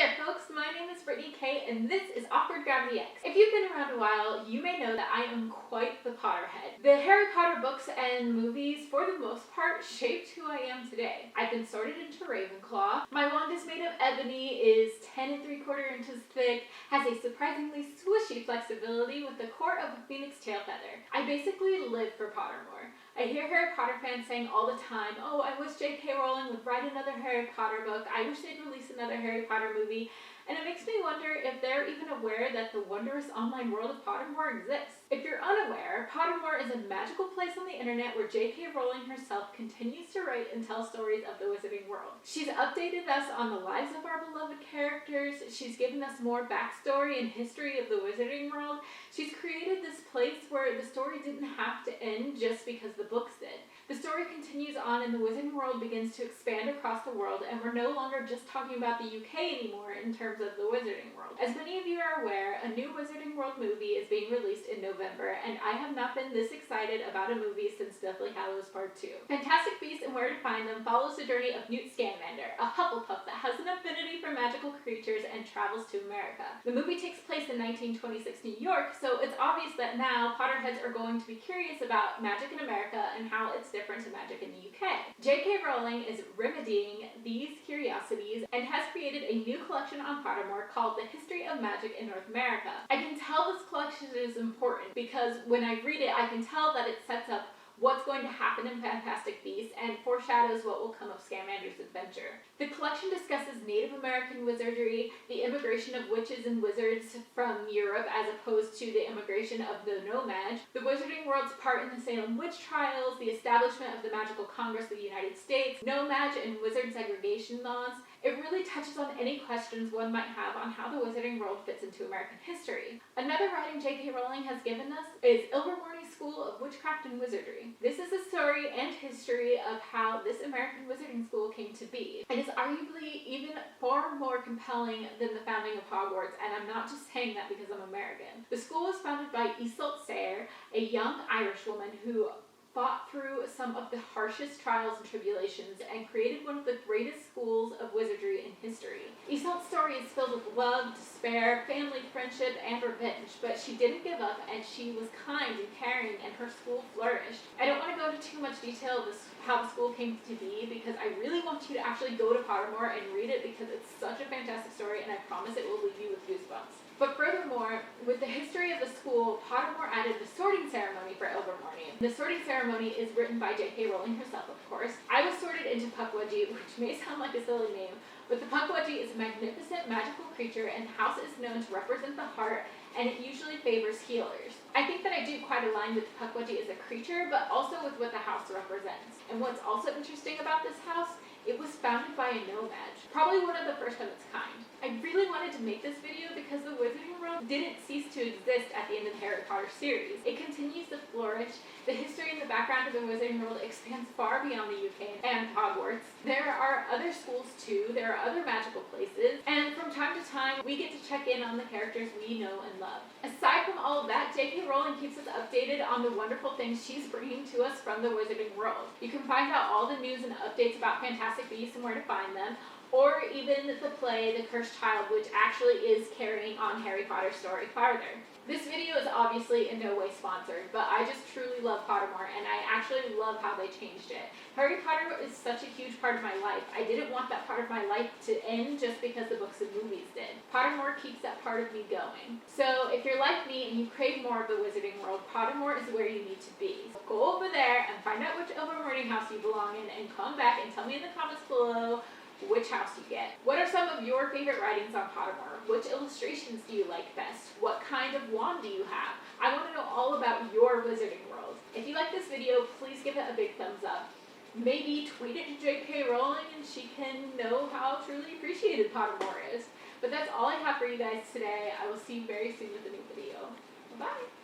there folks, my name is Brittany K and this is Awkward Gravity X. If you've been around a while, you may know that I am quite the Potterhead. The Harry Potter books and movies, for the most part, shaped who I am today. I've been sorted into Ravenclaw. My wand is made of ebony, is 10 3/4 inches thick, has a surprisingly swishy flexibility with the core of a phoenix tail feather. I basically live for Pottermore. I hear Harry Potter fans saying all the time, oh, I wish J.K. Rowling would write another Harry Potter book, I wish they'd release another Harry Potter movie, and it makes me wonder if they're even aware that the wondrous online world of Pottermore exists. If you're unaware, Pottermore is a magical place on the internet where J.K. Rowling herself continues to write and tell stories of the wizarding world. She's updated us on the lives of our beloved characters, she's given us more backstory and history of the wizarding world, she's created this place where the story didn't have to end just because the books did. The story continues on and the wizarding world begins to expand across the world, and we're no longer just talking about the UK anymore in terms of the wizarding world. As many of you are aware, a new Wizarding World movie is being released in November, and I have not been this excited about a movie since Deathly Hallows Part 2. Fantastic Beasts and Where to Find Them follows the journey of Newt Scamander, a Hufflepuff that has an affinity for magical creatures and travels to America. The movie takes place in 1926 New York, so it's obvious that now Potterheads are going to be curious about magic in America and how it's different to magic in the UK. J.K. Rowling is remedying these curiosities and has created a new collection on Pottermore called The History of Magic in North America. I can tell this collection is important because when I read it, I can tell that it sets up what's going to happen in Fantastic Beasts and foreshadows what will come of Scamander's adventure. The collection discusses Native American wizardry, the immigration of witches and wizards from Europe as opposed to the immigration of the No-Maj, the wizarding world's part in the Salem witch trials, the establishment of the Magical Congress of the United States, No-Maj and wizard segregation laws. It really touches on any questions one might have on how the wizarding world fits into American history. Another writing J.K. Rowling has given us is Ilvermorny School of Witchcraft and Wizardry. This is a story and history of how this American wizarding school came to be. It is arguably even far more compelling than the founding of Hogwarts, and I'm not just saying that because I'm American. The school was founded by Iseult Sayre, a young Irish woman who fought through some of the harshest trials and tribulations and created one of the greatest schools of wizardry in history. Iseult's story is filled with love, despair, family, friendship, and revenge, but she didn't give up and she was kind and caring and her school flourished. I don't want to go into too much detail of how the school came to be because I really want you to actually go to Pottermore and read it because it's such a fantastic story and I promise it will leave you with goosebumps. But furthermore, with the history of the school, Pottermore added the sorting ceremony for Ilvermorny. The sorting ceremony is written by J.K. Rowling herself, of course. I was sorted into Pukwudgie, which may sound like a silly name, but the Pukwudgie is a magnificent magical creature and the house is known to represent the heart and it usually favors healers. I think that I do quite align with the Pukwudgie as a creature, but also with what the house represents. And what's also interesting about this house, it was founded by a No-Maj, probably one of the first of its kind. I really wanted to make this video because the wizarding world didn't cease to exist at the end of the Harry Potter series. It continues to flourish. The history and the background of the wizarding world expands far beyond the UK and Hogwarts. There are other schools too, there are other magical places, and from time to time we get to check in on the characters we know and love. Aside from all of that, J.K. Rowling keeps us updated on the wonderful things she's bringing to us from the wizarding world. You can find out all the news and updates about Fantastic Beasts and Where to Find Them, or even the play The Cursed Child, which actually is carrying on Harry Potter's story farther. This video is obviously in no way sponsored, but I just truly love Pottermore and I actually love how they changed it. Harry Potter is such a huge part of my life. I didn't want that part of my life to end just because the books and movies did. Pottermore keeps that part of me going. So if you're like me and you crave more of the wizarding world, Pottermore is where you need to be. So go over there and find out which Ilvermorny house you belong in and come back and tell me in the comments below which house you get. What are some of your favorite writings on Pottermore? Which illustrations do you like best? What kind of wand do you have? I want to know all about your wizarding world. If you like this video, please give it a big thumbs up. Maybe tweet it to J.K. Rowling and she can know how truly appreciated Pottermore is. But that's all I have for you guys today. I will see you very soon with a new video. Bye!